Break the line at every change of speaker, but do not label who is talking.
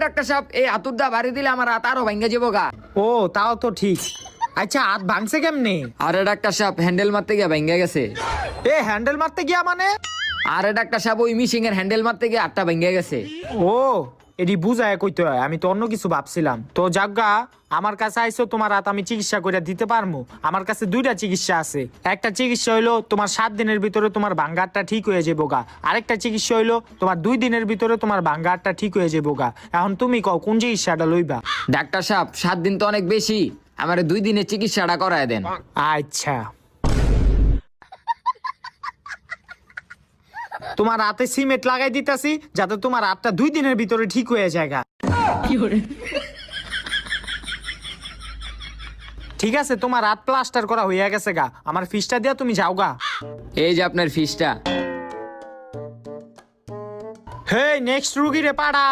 Doctor সাহেব এই হাতুরদা বাড়ি দিলে আমার হাত আরো ভাঙ্গা যাবো গা।
ও তাও তো ঠিক। আচ্ছা হাত ভাঙছে কেমনে?
আরে ডাক্তার সাহেব হ্যান্ডেল মারতে গিয়ে ভাঙ্গা গেছে।
এ হ্যান্ডেল মারতে গিয়া মানে?
আরে ডাক্তার সাহেব ওই মিশিং এর হ্যান্ডেল মারতে গিয়ে হাতটা ভাঙ্গা গেছে।
ও এটি বুঝায় কইতে হয়, আমি তো অন্য কিছু ভাবছিলাম। তো যাজ্ঞা আমার কাছে আইসো, তোমার হাত আমি চিকিৎসা করে দিতে পারবো। আমার কাছে দুইটা চিকিৎসা আছে। একটা চিকিৎসা হইলো তোমার 7 দিনের ভিতরে তোমার ভাঙ্গা হাতটা ঠিক হয়ে যাবো গা। আরেকটা চিকিৎসা হইলো তোমার 2 দিনের ভিতরে তোমার ভাঙ্গা হাতটা ঠিক হয়ে যাবো গা। এখন তুমি কও কোন চিকিৎসাটা লইবা?
ডাক্তার সাহেব 7 দিন তো অনেক বেশি, আমার 2 দিনের চিকিৎসাটা করায় দেন।
আচ্ছা তোমার হাতে সিমেন্ট লাগাই দিতাছি যাতে তোমার হাতটা 2 দিনের ভিতরে ঠিক হয়ে যায় গা। ঠিক আছে, তোমার হাত প্লাস্টার করা হইয়া গেছে গা। আমার ফিসটা দিয়া তুমি যাও গা।
এই যে আপনার ফিসটা।
হে নেক্সট রুগী রে পাড়া।